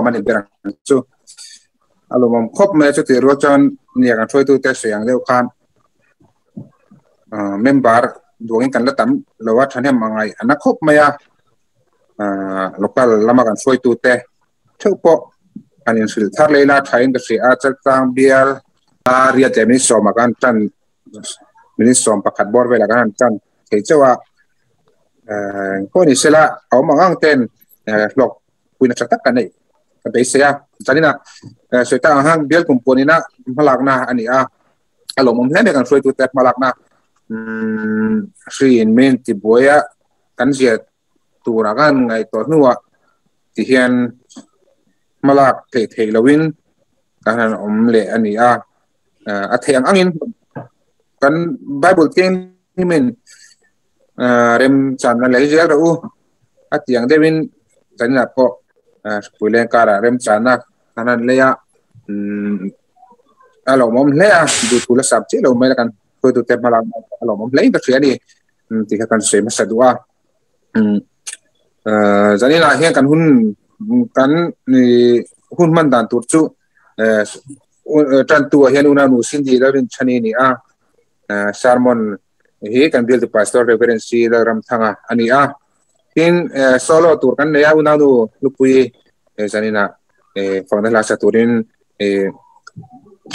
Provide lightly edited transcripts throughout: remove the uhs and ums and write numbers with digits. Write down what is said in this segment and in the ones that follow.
comment in berang chu alomom khop me chu ti ro chan nia kan throi tu te siang leu khan member duangin kan la tam lowa thanem mangai ana khop maya local lama kan throi tu te thupo anin sil thar leila thain ka si a chaltlang BIAL ria te mi som kan tan min som pakhat bor vela kan tan ke chawa ko ni sela aw mangang ten lok puina chatak kan nei ka be sia chanina soita hang BIAL kumpuanina malakna ani a alomom hle me kan throi tu te malakna Sri Min ti boya kan zia turagan ngai to nuwa ti hian malak thei lawin kan le ani a theng angin kan Bible king himen rem chan na le ja ru atiang devin janna ko pulen kara rem chana kanan le ya alomom le a du tula sab che lo me kan ko tu te malak alomom le ta thia ni ti kan se ma sadua janina hian kan hun kan ni hun man dan tur chu tran tu hian una nu sindi la rin chani ni a sermon hi kan build the pastor reverend si Lalramthanga ani a tin solo tur kan ya una nu lupui janina phong la sa turin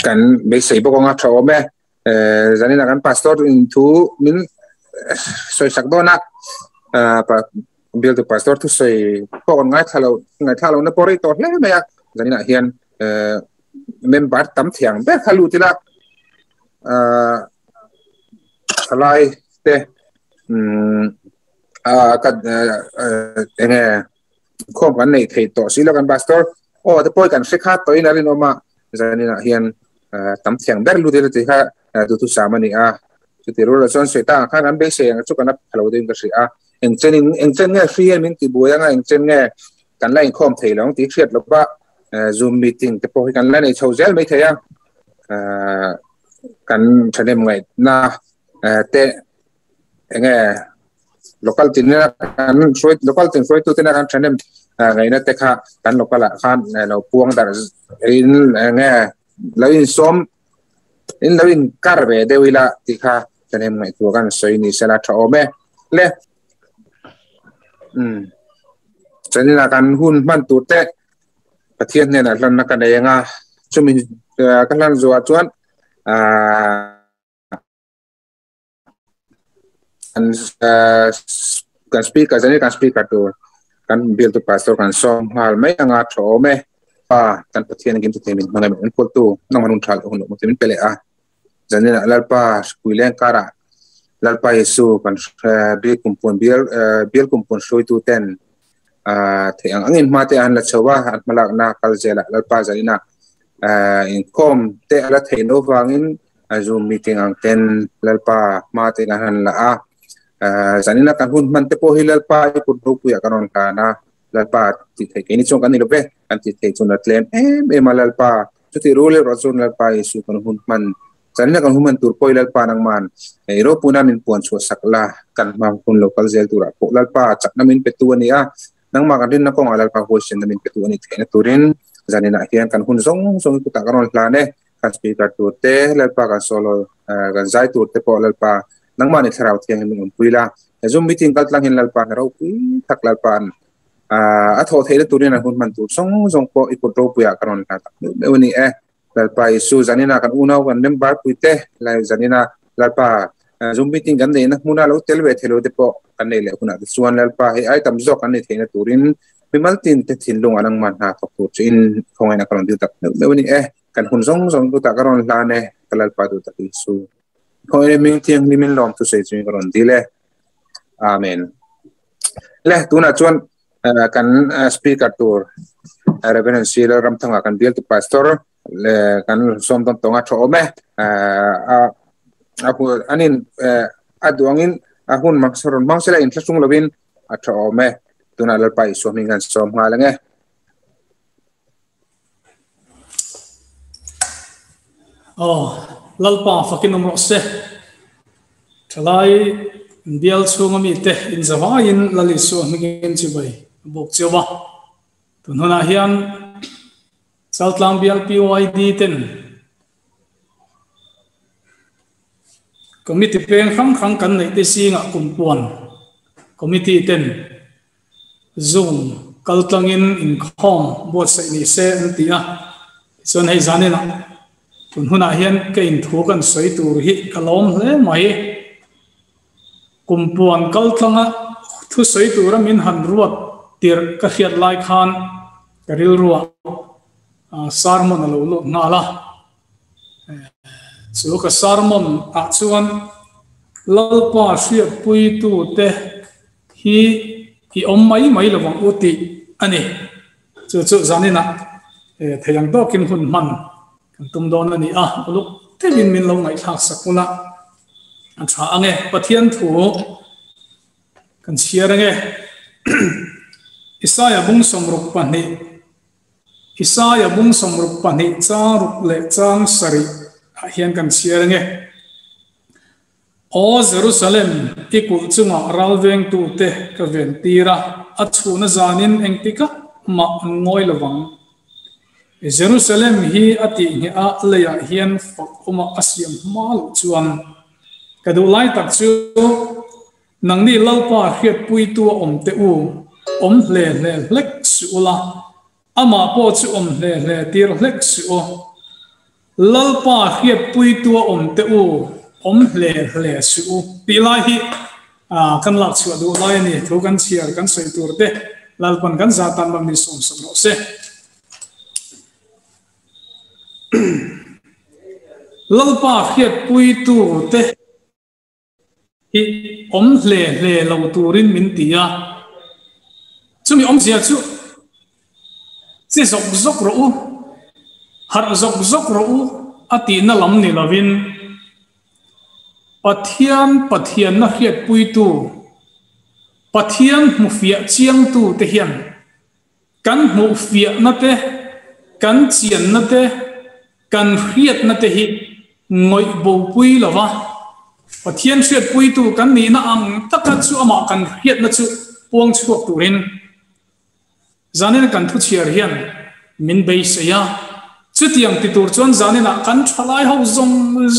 kan be sei bo nga thaw me janina kan pastor in thu min soi sak dona build the pastor to say po ngai thalo na pori to hle me ya janina hian member tam thiang be khalu tila khalai te kad enge khom kan nei thei to sila kan pastor te poi kan sikha to ina rin oma janina hian tam thiang ber lu tila ti kha Duhthusamin a ti ro la son seta khan an be se chu kan khalo din ka ri a eng chen nge free min ti boya nga eng chen nge kan la INKHAWM thei long ti khriat lo ba zoom meeting te po kan la nei chhozel mai theya kan thanem ngai na te enge local tin na kan local tin tu te na kan thanem ngai na te kha kan local khan lo puang dar in nge lain som in lain karbe dewila ti kha thanem ngai tu kan soi ni sela thome le janina kan hun man tu te pathian ne na lan na kan nga chumi kan lan zo chuan kan speaker janina kan speaker tu kan build to pastor kan som hal mai anga thome kan pathian gim tu temin mangai men pol tu nang manun thal hun mo temin pele a janina lalpa skuilen kara lalpa yesu kan bi kumpuan BIAL kumpuan soi tu ten theng angin mate an la chawa at malak na kaljela lalpa janina INKHAWM te ala theino wangin zoom meeting ang ten lalpa mate na han la a janina kan hun man te po hilalpa iput ru puya kanon kana lalpa ti thei ke ni chong kan ni lobe kan ti thei chun atlen malalpa chuti rule ro chun lalpa isu kan hun man janina kan human tur poi lalpa nang man ro puna min puan chu sakla kan ma kun local zel tura po lalpa chakna min petu ani a nang ma kan din na kong lalpa hosin min petu ani thena turin janina hian kan hun zong ku ta karon plane kan speaker tu te lalpa kan solo kan zai tu te po lalpa nang ma ni tharau thiang min puila zoom meeting kaltlang hin lalpa ro pi thak lalpan a tho theile turin an hun man tu zong po ipot ro puya karon ka ni lalpa isu janina kan unaw kan member puite la janina lalpa zoom meeting kan nei na muna lo telve thelo te po kan nei le kuna chuan lalpa he ai tam zo kan nei theina turin bimaltin te thinlung anang man ha thok tu chin khongai na karon diu tak ni kan hun zong tu ta karon la ne lalpa tu ta isu khoi ming thiang ni min lom tu sei chin karon dile amen le tuna chuan kan speaker tur reverend Lalramthanga kan BIAL to pastor le kan som tom tonga thome aku anin aduangin ahun maksaron mangsela interesting lovin athome tuna lalpa isu mingan som ngalange lalpa fakin umro se thalai BIAL sungami te in zawain lalisu mingin chibai bok chewa tunhona hian CHALTLANG BIAL PYD ten committee peng khang kan nei te singa KUMPUAN committee ten Zoom CHALTLANG INKHAWM board sai ni se antia son hei zanena tun huna hian ke in thu kan soi tur hi kalom hle mai KUMPUAN CHALTLANG thu soi turam in han ruat tir ka hiat lai khan karil ruwa sarmon alo lo ngala chu ka sarmon a chuan lalpa hriat pui tu te hi om mai lawang uti ani chu zanina theyang to kin hun man kan tum don ani a lu te min lo ngai thak sakuna an tha ange pathian thu kan chiar ange Isaya bung somruk pani Isaya bung somruk pani charuk le chang sari hian kan chiar ange o Jerusalem ikul chunga ralveng tu te ka ven tira achuna zanin engtika ma ngoi lawang Jerusalem hi ati nge a leya hian fak uma asiam mal chuan kadulai tak chu nangni lalpa hriat pui tu om te u om hle hlek suula ama po chu om hle tir hlek su lalpa hriat pui tu om te u om hle su pilai hi kan lak chu du lai ni thu kan chiar kan sei tur te lalpan kan za tan bang ni som ro se lalpa hriat pui tu te hi om hle lo turin min tia chumi om sia chu se zok ro har zok ro ati na lam ni lovin pathian na hriat pui tu pathian mu fia chiang tu te hian kan mu fia na te kan chian na te kan hriat na te hi ngoi bo pui lova pathian hriat pui tu kan ni na ang taka chu ama kan hriat na chu puang chuak turin zanin kan thu chiar hian min bei seya chutiang ti tur chon zanina kan thalai ho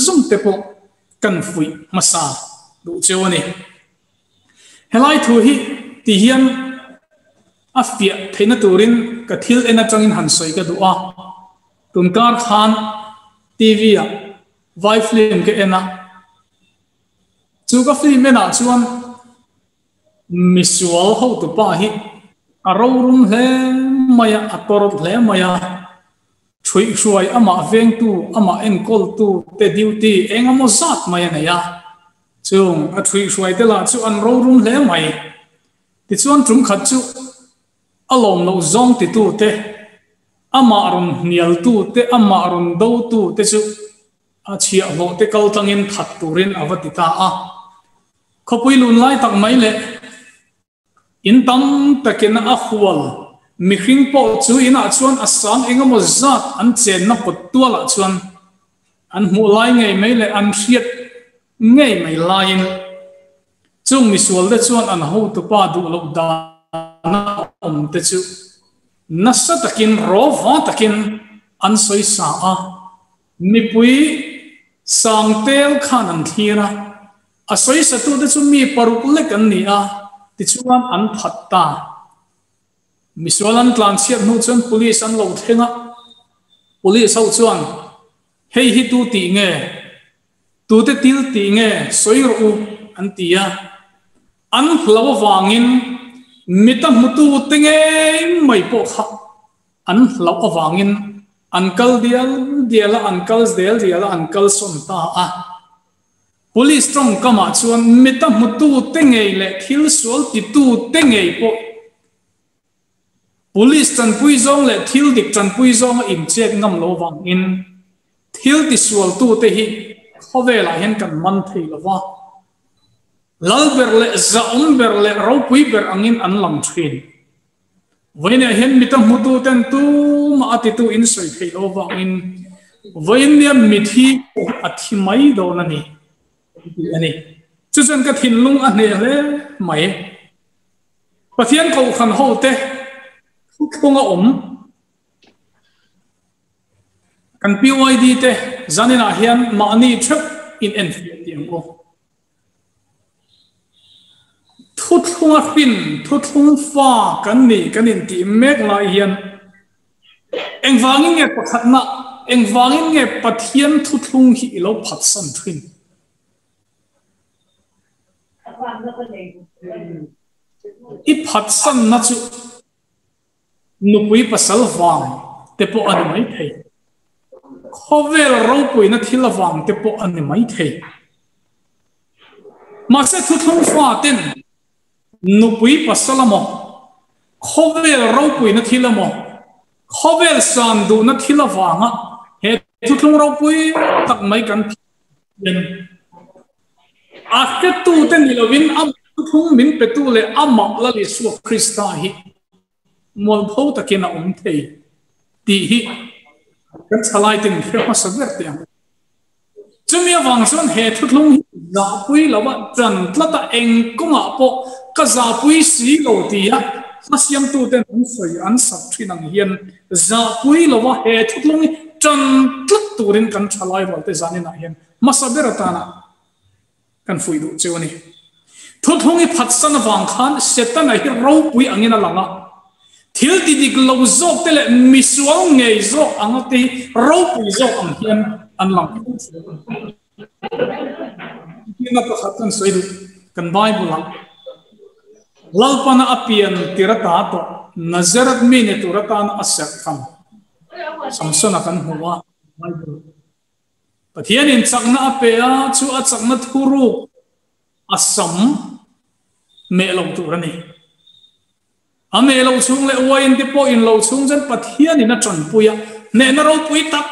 zong te po kan fui masa du chewani helai thu hi ti hian afia theina turin ka thil ena changin han soi ka du'a tunkar khan tv a vai film ke ena chu ka film ena chuan misual ho tu pa hi arorum hle maya atorot hle maya thui hruai ama veng tu ama enkol tu te duty engamo zat maya na ya chung a thui hruai te la chu an rorum hle mai ti chuan trum khat chu alom lo zong ti tu te ama ron nial tu te ama ron do tu te chu a chia lo te kal tangin that turin awatita a khopui lun lai tak mai le in tam takin a khwal mi hring po chu ina chuan asang engamo zat an chen na pot tuala chuan an mu lai ngei mai le an hriat ngei mai lain chung mi sual de chuan an ho tu pa du lo da na om te chu nasa takin rova takin an soi sa a mi pui sang tel khan an thira a soi sa tu de chu mi paruk le kan ni a ti chuan an phatta miswalan tlan siat nu chuan police an lo thenga police ho chuan hei hi tu ti nge tu te til ti nge soi ro an tia an hlaw wangin mita mutu tenge mai po kha an hlaw awangin uncle diala uncles diala uncle som ta a police trong kama chuan mita mutu tenge le thil sol ti tu tenge po police chan pui zong le thil dik chan pui zong in check ngam lo wangin thil ti sol tu te hi khowela hen kan man thei lova lalber le zaum ber le ro pui ber angin an lam thin voine hen mita mutu ten tu ma ati tu in soi thei lo wangin voine mithi athi mai do na ni ani chu chen ka thin lung a ne le mai pathian ko khan ho te khonga om kan PYD te zanina hian ma ni thep in enfiat tiang ko thuthunga pin thuthung fa kan ni kan in ti mek lai hian engwangin nge pakhatna engwangin nge pathian thuthung hi lo phat san thin i phat san na chu nupui pasal wang te po an mai thei khovel ro pui na thila wang te po an mai thei ma se thuthung fa ten nupui pasalamo khovel ro pui na thila mo khovel san du na thila wanga he thuthung ro pui tak mai kan after tu ten nilovin am thuthung min petu le amak la li su Krista hi mol pho takena thei ti hi kan chalai tin khema saber te chumia wangson he thutlung za pui lawa chan tlata eng kunga po ka za pui si lo ti ya hasiam tu ten soi an sap thinang hian za pui lawa he thutlung chan tlat turin kan chalai walte zanina hian masaber atana kan fui du chewani thutlung phatsan wang khan setana hi ro pui angina langa thil ti dik lo zok tele misual ngei zo angati ro pui zo ang hian an lang ina ka khatan soidu kan bible lang lalpana apian tirata to nazarat mine turatan asyak kam samsona kan huwa bible pathian in chakna apea chu a chakna thuru asam me lo turani ame lo chung le wain te po in lo chung jan pathian in a chan puya ne na ro pui tak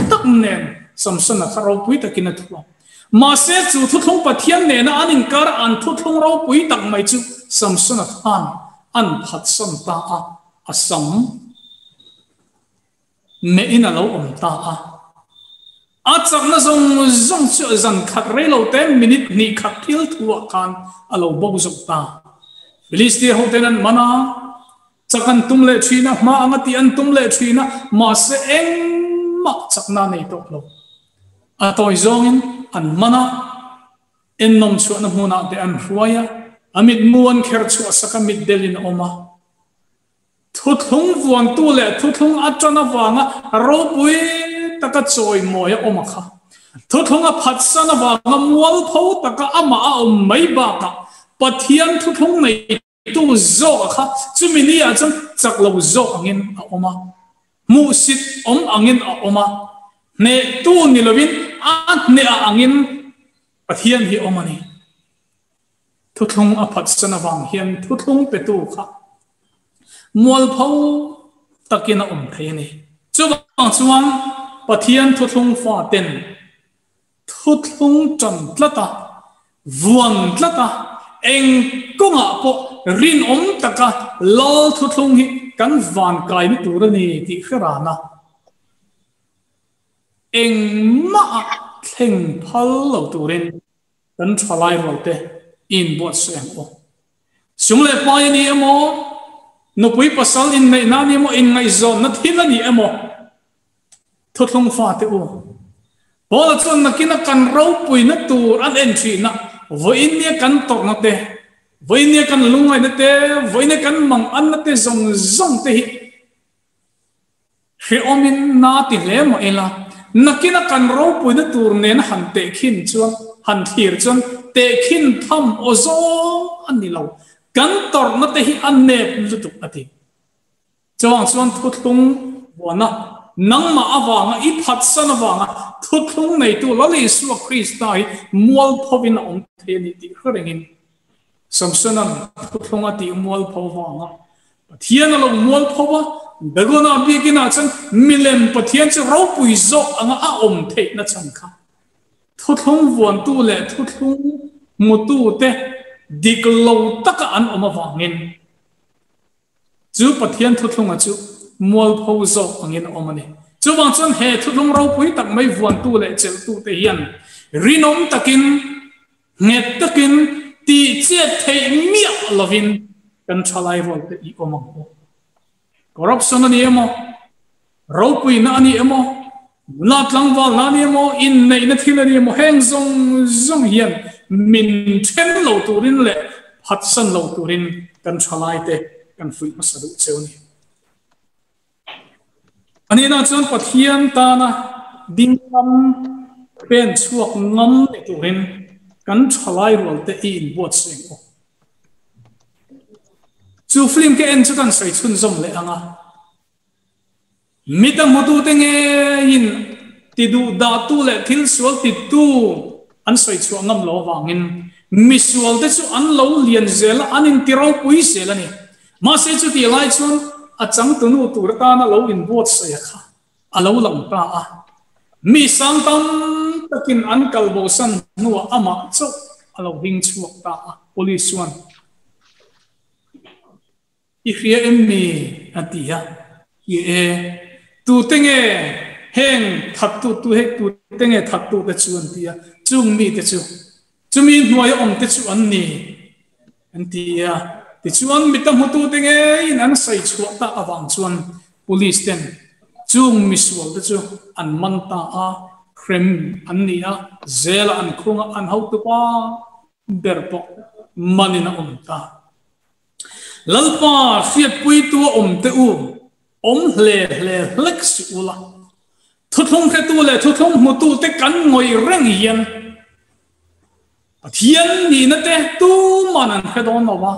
tak nen samsona ka ro pui takina thua ma se chu thuthung pathian ne na anin kar an thuthung ro pui tak mai chu samsona than an phat sam ta a asam me in a lo om ta a chak na zong zong chu zan khat re lo te minute ni khat thil thua kan a lo bo zok ta Filistia hotenan mana chakan tumle thina ma angati an tumle thina ma se eng ma chakna nei to lo atoi zongin an mana ennom chu na huna de an huaya amit muan kher chu sakamit delin oma thuthung vuan tu le thuthung atana wanga ropui taka choi moya oma kha thuthung a phatsana wanga mual pho taka ama a mai ba ka pathian thuthung nei tu zo kha chumini a chang chaklo zo angin a oma mu sit angin a oma ne tu nilovin at ne a angin pathian hi omani thuthung a phatsana wang hian thuthung petu kha mual pho takina theini chuwang pathian thuthung fa ten thuthung chan tlata vuan tlata eng konga po rin taka lol thuthung hi kan van kai ni turani ti khrana eng ma thleng phal lo turin kan thalai rote in bot sem o sungle pai ni emo no pui pasal in nei na ni mo in ngai zon na thilani emo thuthung fa te o bola chon nakina kan ro pui na tur an entry na voin ne kan tor na te voin ne kan lungai na te voin ne kan mang an na te zong zong te hi hrehawmin na ti le mo ela nakina kan ro pui na tur ne na han te khin chuan han thir chuan te khin tham ozo an ni lo kan tor na te hi an ne lutuk ati chuan thuthung wana nang ma awanga I phatsana wanga thuthung nei tu lali su Krista hi mual phovin ong theni ti khrengin samsona thuthung ati mual phowanga pathian lo mual phowa begona bigina chan milen pathian che ro pui zo anga a om the na changkha thuthung won tu le thuthung mutu te diklo taka an oma wangin chu pathian thuthung a chu mual pho zo angin omani chuwang chon he thutlung ro pui tak mai vuan tu le chel tu te hian rinom takin nget takin ti che thei mia lovin kan chalai rol te I omang corruption ani emo ro pui na ani emo lát lang vào lá ni mo in này nó thiên ni mo heng zong zong hiền min chen lâu turin lệ phát sinh lâu turin cần chalai te cần phui mà sadu cheu ni anh na chon pathian ta na ding ngam pen chuak ngam ni turin cần chalai rol te in bot seng o chu film ke en chu kan sai chun zom le anga mita mutu te nge in ti du da tu le thil sual ti tu an sai chu ngam lo wangin misual te chu an lo lian zel an in tirau pui sel ani ma se chu ti lai chun a chang tu nu tur ta na lo in bot sai kha a lo lang ta a mi sang tam takin an kal bo san nu ama chu a lo ding chuak ta a police one hrehawm mi atia ye tu tenge heng that tu he tu tenge that tu te chuan tia chung mi te chu chumi hnuai om te chu an ni an tia ti chuan mi tam tu tenge in an sai chuak ta awang chuan police ten chung mi sual te chu an man ta a krem an ni a zela an khunga an hau tu pa derpo manina om ta lalpa fiat pui tu om te u om hle hlek si ula thuthong khe tu le thuthong mu tu te kan ngoi reng hian pathian ni na te tu manan khe don lo wa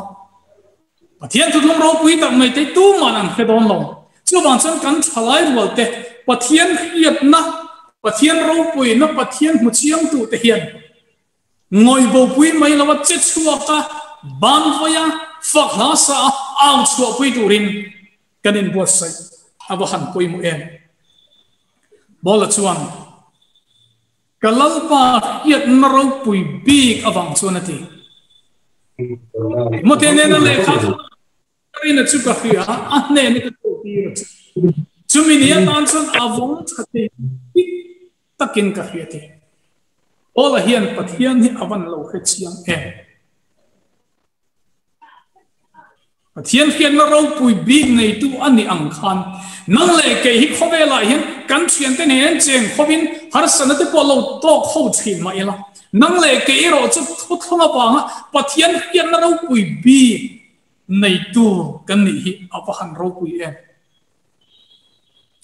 pathian thuthong ro pui tak mai te tu manan khe don lo chu bang chan kan thalai rual te pathian hiat na pathian ro pui na pathian mu chiang tu te hian ngoi bo pui mai lawa che chuwa ka ban hoya phak na sa ang chuwa pui turin kanin buat sai abo han pui mu em bola chuan kalalpa hiat na ro pui big awang chuan ati mo te ne na le kha rin chu ka khia a ne ni ka ti chu mi ni an chuan awang thate takin ka khia ti ola hian pathian hi awan lo khe chiang em pathian khian na ro pui big nei tu ani ang khan nang le ke hi khobe la hian kan thian te nen cheng khobin har sanate po lo to kho thin ma ela nang le ke ro chu thoma pa nga pathian khian na ro pui bi nei tu kan ni hi apahan ro pui em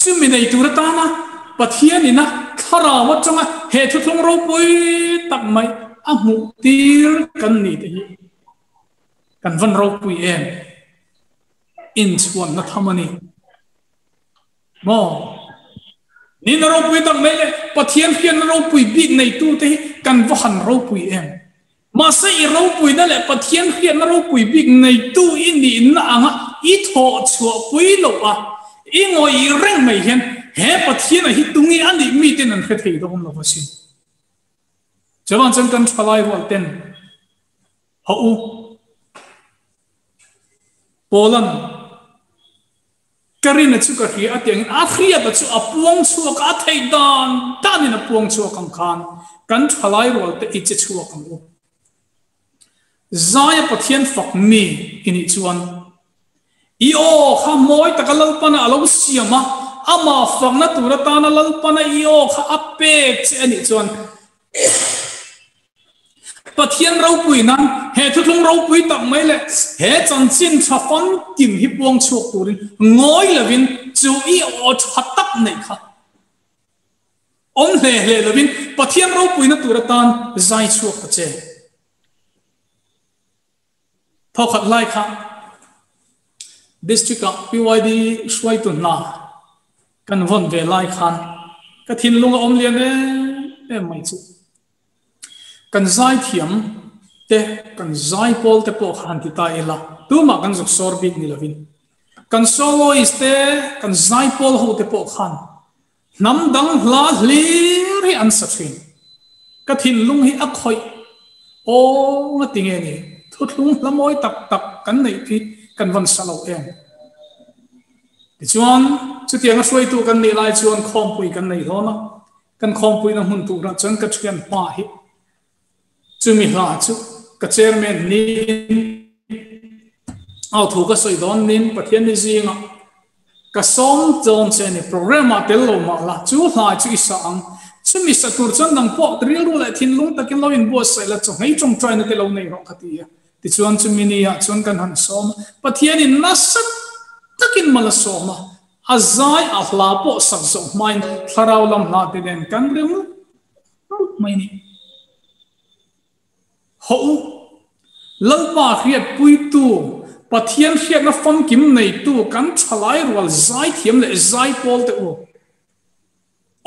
chu mi nei tu ra ta na pathian ni na khara wa changa he thu thong ro pui tak mai a mu tir kan ni te hi kan van ro pui em in chuan na thamani mo ni na ro pui tak mai le pathian khian na ro pui big nei tu te kan va han ro pui em ma se i ro pui na le pathian khian na ro pui big nei tu in ni na anga i tho chua pui lo a i ngoi i reng mai hian he pathian a hi tungi ani mi ten an khe thei do hom lo vasin chawan chan kan thalai wal ten ho u polan karina chu ka hi ateng a khria ta chu apuang chu ka thei dan tan in apuang chu kam khan kan thalai rol te ichi chu kam u zaya pathian fak mi ini chuan i o kha moi ta kalal pana alo siama ama fakna tura ta na lal pana i o kha ape che ani chuan pathian ro pui nan he thu thung ro pui tak mai le he chan chin tha fon kim hi puang chok turin ngoi lovin chu i o thatak nei kha on le lovin pathian ro pui na tura tan zai chok ka che thau khat lai kha district PYD swai tu na kan von ve lai khan ka thin lunga om lian e mai chu kan zai thiam te kan zai pol te po khan ti ta ela tu ma kan zok sor big ni lovin kan solo iste kan zai pol ho te po khan nam dang hla hlir hi an sa thin ka thin lung hi a khoi o nga tinge ni thut lung lamoi tak tak kan nei phi kan van salo em ti chuan chu tianga swai tu kan ni lai chuan khom pui kan nei hona kan khom pui na hun tu ra chuan ka thian pa hi chu mi hla chu ka chairman ni au thu ka soi don nin pathian ni zinga ka som zong che ni program a tel lo ma la chu hla chu isang chumi satur chon nang po drill ru la thin lung takin lo in bo sai la chu ngei chong try na te lo nei ro khatia ti chuan chumi ni ya chon kan han som pathian in nasat takin mala soma azai a hla po sak zo main tharau lam na te den kan rem mai ni ho lalpa khiat pui tu pathian khiat na fam kim nei tu kan thalai rwal zai thiam le zai pol te u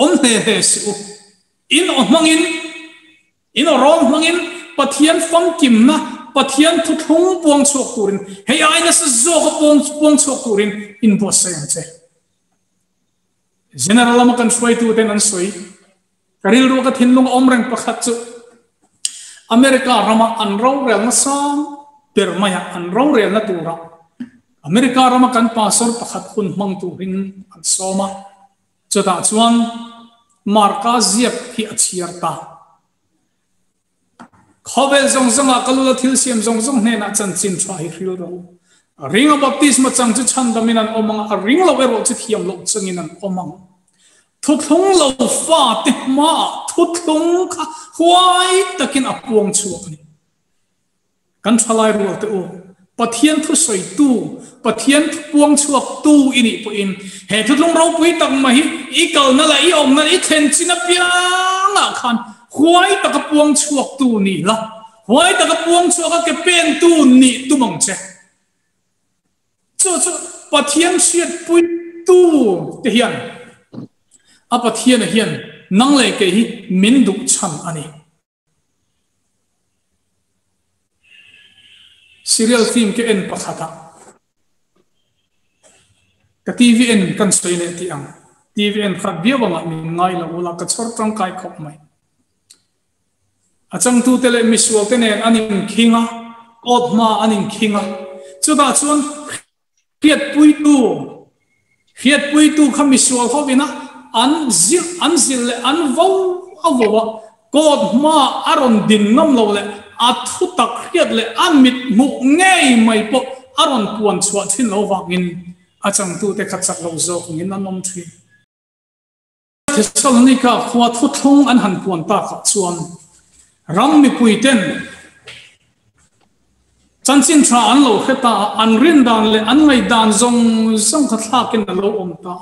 on he si u in mangin in rong mangin pathian fam kim na pathian thu thung puang chok turin he ai na sa zo ko puang chok turin in bo sayang che general ma kan swai tu ten an swai karil ro ka thinlung omrang pakhat chu America rama anro rel na sam permaya anro rel na tura America rama kan pasor pakhat hun mang turin an soma chota chuan marka ziak hi achiarta khovel zong zong a kalula thil siam zong zong ne na chan chin thai ril ro ring baptism chang chu chan daminan omang a ring lo ero chu thiam lo changin an omang thu thung lo fa te ma thu thung kha huai takin apuang chuak ni kan thalai ro te o pathian thu soi tu pathian puang chuak tu ini po in he thu thung ro pui tak ma hi I kal na la I om na I then china pia nga khan huai tak puang chuak tu ni la huai tak puang chuak ke pen tu ni tu mong che chu pathian siat pui tu te hian a pathian hian nang le ke hi min du chan ani serial theme ke en pakhata ka tvn kan soile ti ang tvn khat bia wanga mi ngai la ula ka chor tang kai khop mai achang tu tele misual tenen anin khinga ot ma anin khinga chuda chuan khiat pui tu kham misual hobina an zil le an vo avowa god ma aron din nam lo le athu tak khiat le an mit mu ngei mai po aron puan chwa thin lo wangin achang tu te khatsak lo zo ngin nanom thi Thessalonica khwa thu thung an han puan ta kha chuan ram mi puiten chanchin tha an lo kheta an rin dan le an ngai dan zong zong kha thlakin lo om ta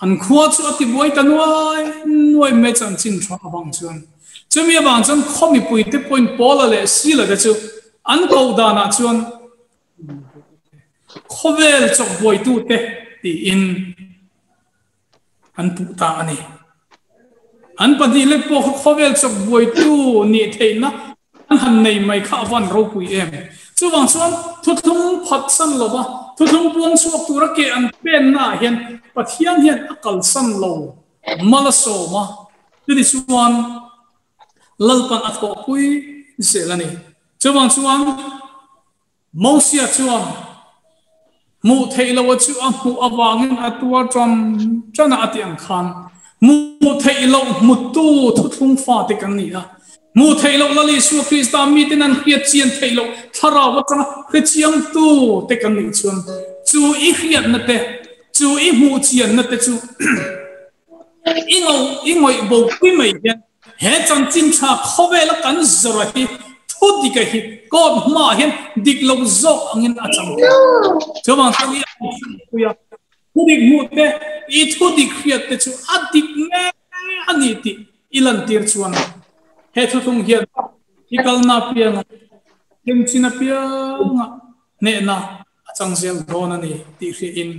an khwa chu ati boi tanwai me chanchin tha bang chuan chumi bang chan khomi puite point pola le sila da chu an ko dana chuan khovel chok boi tu te ti in an puta ani an padi le po khovel chok boi tu ni theina an han nei mai kha van ro pui em chu wang chuan thu thung phat san lova thu thung puang chuak tu ra ke an pen na hian pathian hian akal san lo mala so ma ti chuan lalpan atho pui zelani chu wang chuan mosia chuan mu thailo chu a mu awangin atua tram chana atiang khan mu thailo mutu thu thung fa te kan ni a mu thailo lali su krista mi tenan khiat chian thailo thara wa chang khichiang tu te kan ni chuan chu I khiat na te chu I mu chian na te chu ingoi bo pui mai he chan chin tha khowela kan zora hi thudi ka hi god ma hian dik lo zo angin achang chawang thali ya thudi mu te I thudi khiat te chu adik ne ani ti ilan tir chuan he thu thung hian ikal na pianga kem china pianga ne na achang zel don ani ti khi in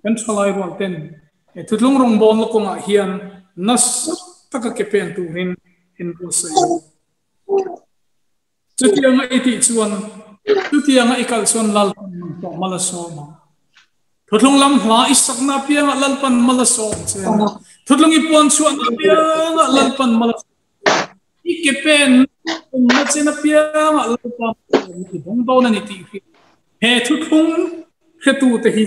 kan thalai ron ten he thu thung rong bon lo konga hian nas taka ke pen tu rin in ko sai Tutianga iti chuan tutianga ikal chuan lalpan mala soma thutlung lam hla isakna pianga lalpan mala som chen thutlung ipuan chuan pianga lalpan mala ikepen na chena pianga lalpan bong do na ni ti he thutlung khetu te hi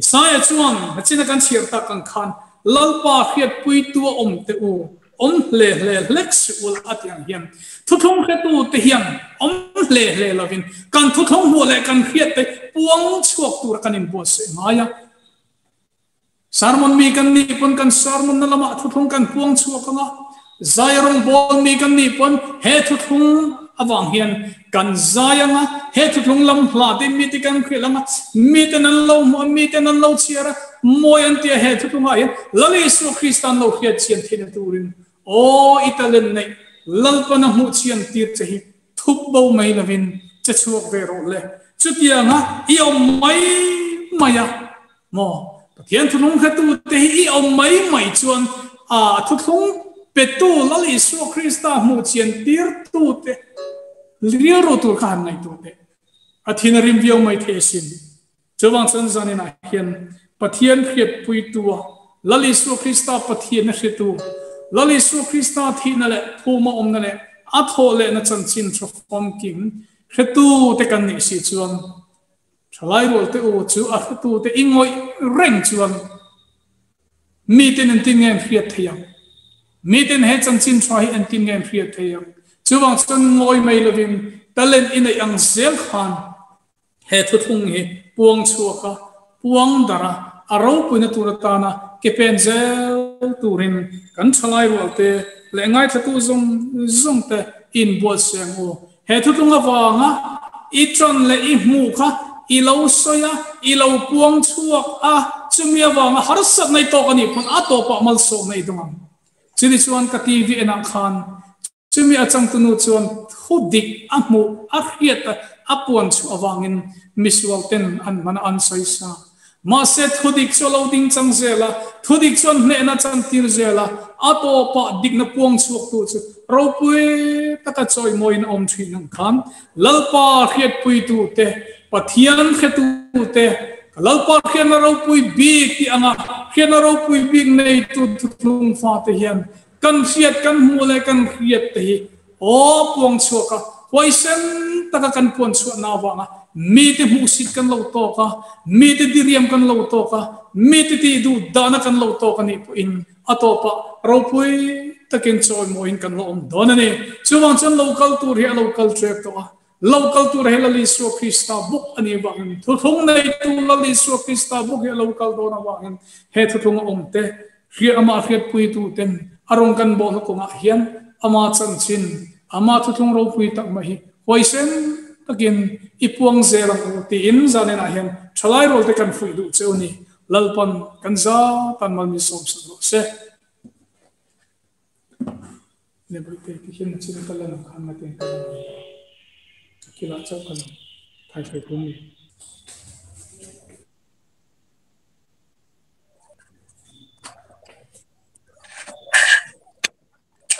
isaya chuan chena kan chiar ta kan khan lalpa khiat pui tu om te u om le lex ul atyang hiam thu thong khetu te hiam om le lovin kan thu thong ho le kan khiat te puang chuak tur kanin bo se maya sermon mi kan ni pon kan sermon na lama thuthung kan puang chuakanga zairong bol mi kan ni pon he thuthung awang hian kan zayanga he thuthung lam hla de mi ti kan khilanga mi ten an lo mo mi ten an lo chiara moi an tia he thuthunga hian lali su Christian lo hiat chian thin turin o italen nei lalpana mu chian tir chahi thup bo mai lavin chachuak ve ro le chutianga i om mai maya mo thian thunung khatu te hi om mai chuan a thuthung petu lali su Christa mu chian tir tu te liaro tu khan nai tu te athina rim viau mai thesin chawang chan zanina hian pathian khiat pui tua lali su Christa pathian hritu lali su Christa thina le phuma omna le atho le na chanchin thom king hritu te kan ni si chuan thalai rol te u chu a hritu te ingoi reng chuan mi ten an tin ngem khiat thayam mi ten he chanchin thai an tin ngem khiat thayam chuwang chan ngoi mai lovin talen in a yang zel khan he thuthung hi puang chuaka puang dara aro puina turatana ke pen zel turin kan thalai rolte le ngai thatu zong te in bo seng o he thuthung awanga I tron le I mu kha I lo soya I lo puang chuak a chumi awanga harsat nai to kani phun a to pa mal so nei dungam chini chuan ka TV enang khan chumi achang tunu chuan thudik amu a khiat a puan chu awangin misual ten an mana an soisa ma se thudik so loading chang zela thudik chon ne na chang tir zela ato pa dik na puang chuak tu chu ropui taka choi moin om thin ang khan lalpa khiat pui tu te pathian khetu te lalpa khian ropui big ti anga khian ropui big nei tu thung fa te hian kan khiat kan mule kan khiat te hi o puang chuaka poison taka kan puan chu na wanga mi te musit kan lo to ka mi te diriam kan lo to ka mi te ti du dana kan lo to ka ni in atopa ropui takin choi moin kan lo om donani chuwang chan local tour he local trip to local tour he lali so Christa book ani wangin thuthung nei tu lali so Christa book he local dona wangin he thuthung om te hi ama khiat pui tu ten arong kan bo ko ma hian ama chan chin ama thuthung ropui tak ma hi poison takin ipuang zelang ti in zanen ahem thalai rol te kan fui du cheuni lalpan kanza tan mal mi som so se ne boi te ki hin chin talan khan ma te kila chau kan thai thai thumi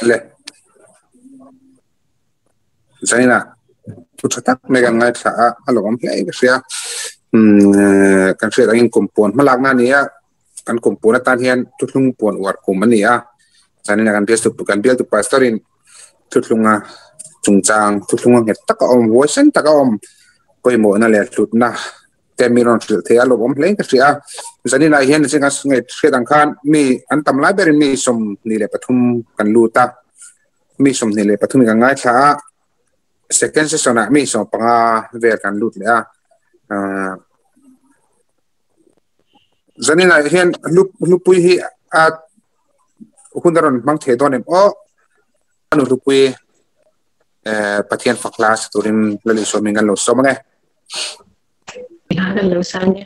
le zaina tak mega ngai tha alom hlei ka sia kan sia angin kompon malak na nia kan kompon tan hian tutlung pon war kum ania zanina kan bias tu kan bial tu pastorin tutlunga chungchang tutlunga nget tak om voice tak om koi mo na le tut na temiron the alom hlei ka sia zanina hian singa ngai sia dang khan mi an tam lai berin mi som ni le pathum kan luta mi som ni le pathum ka ngai tha second session mi so panga ver kan lut le a zanina hian lupui hi a hundaron mang the donem o anu lupui pathian faklas turin lali so mingan lo so mange lo sanya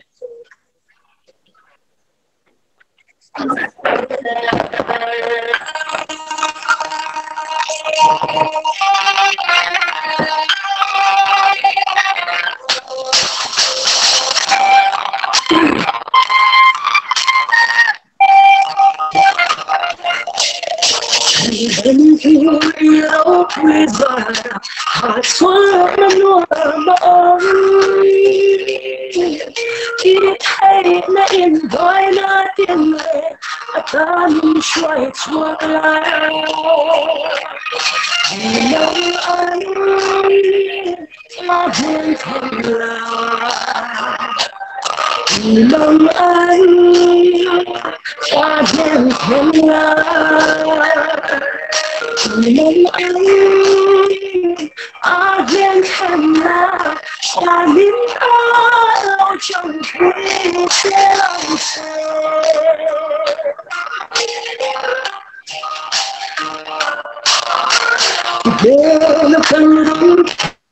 Nó cần đúng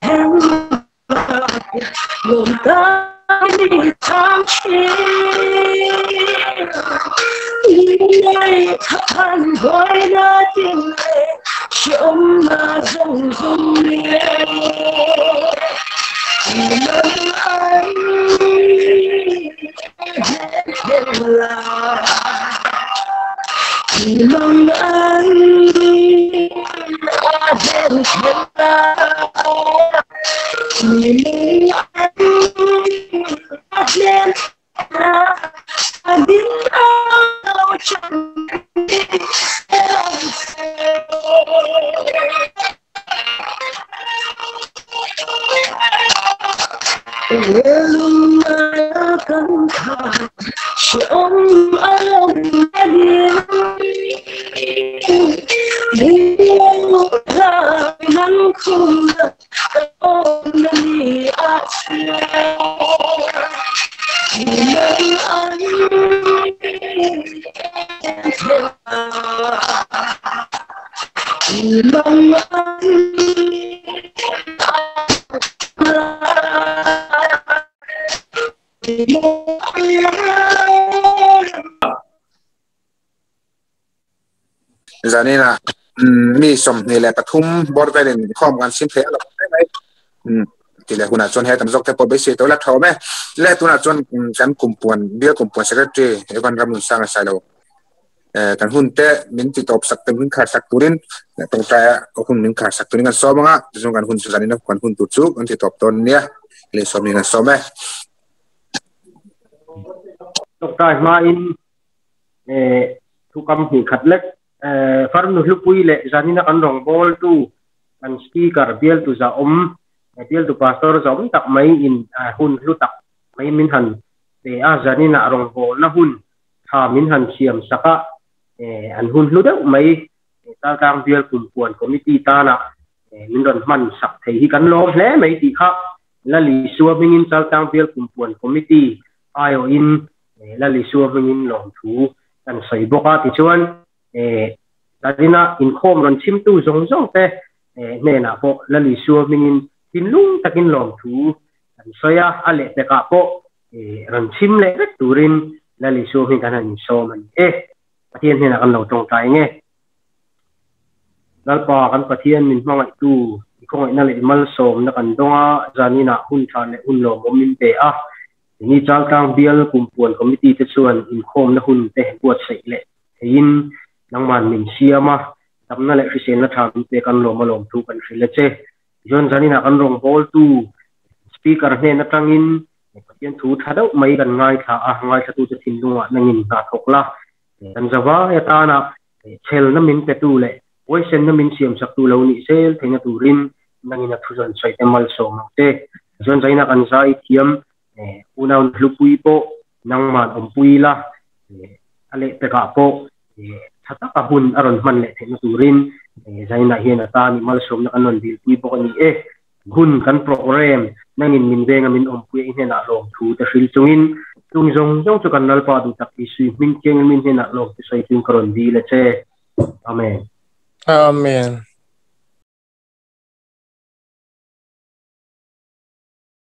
em lòng ta đi tham chi ngày than gọi ra tiếng lệ trong mà rong rong lên lòng anh hết là lòng anh đến hết là mình anh đến là đến đâu chẳng luôn căng thẳng trong lòng điên đi ra nắng không được ôm đi ác nhưng anh mong anh giờ này là mi sầm này là thum bor về đến khom gan sim thế là đấy thì là huna chọn hay tầm dọc theo bor basic tôi là thầu mấy lẽ tôi là chọn cái kumpuan secretary evan ramun sang sai đâu kan hun te min ti top sak tem hun khar sak turin tong ta ko hun min khar sak turin kan so manga jong kan hun su zanin kan hun tu chu an ti top ton nia le so mi kan so me tong ta ma in thu kam hi khat lek farm Lalhlupuii le zanina kan rong bol tu kan speaker bial tu za bial tu pastor za tak mai in hun lu tak mai min han te a zanina rong bol na hun ha min han siam saka an hun lu deuh mai ta tang bial kumpuan committee ta na min ron man sak thei hi kan lom hle mai ti kha lali suwa mingin tal tang bial kumpuan committee ayo in lali suwa mingin lom thu kan sai boka ti chuan dadina INKHAWM ron chim tu zong te ne na po lali suwa mingin tin lung takin lom thu kan soya ale te ka po ron chim le rek turin lali suwa mi kan han so man pathian hena kan lo tong tai nge lalpa kan pathian min mangai tu ikong ina le mal som na kan donga zanina hun than le hun lo momin te ni CHALTLANG bial kumpuan committee te chuan INKHAWM na hun te buat sei le in nangman min siama tamna le risen na tham te kan lo malom thu kan rile che jon zanina kan rong bol tu speaker ne na tangin pathian thu thadau mai kan ngai tha tu te thin lunga nangin na thokla kan zawa ya ta na chel na min pe tu le voice na min siam sak tu lo ni sel theina turin nangina thujon sai te mal so te jon zaina kan zai thiam unaw Lalhlupuii po nangman ompui la ale pe ka po thata ka hun aron man le theina turin zaina hian ata ni mal som na kanon bil pui po ni hun kan program nangin min venga min ompui hena lom thu te hril chungin tungzong jong chu kan nalpa du tak ti sui min keng min hena lom ti sai tin karon di le che amen Amen.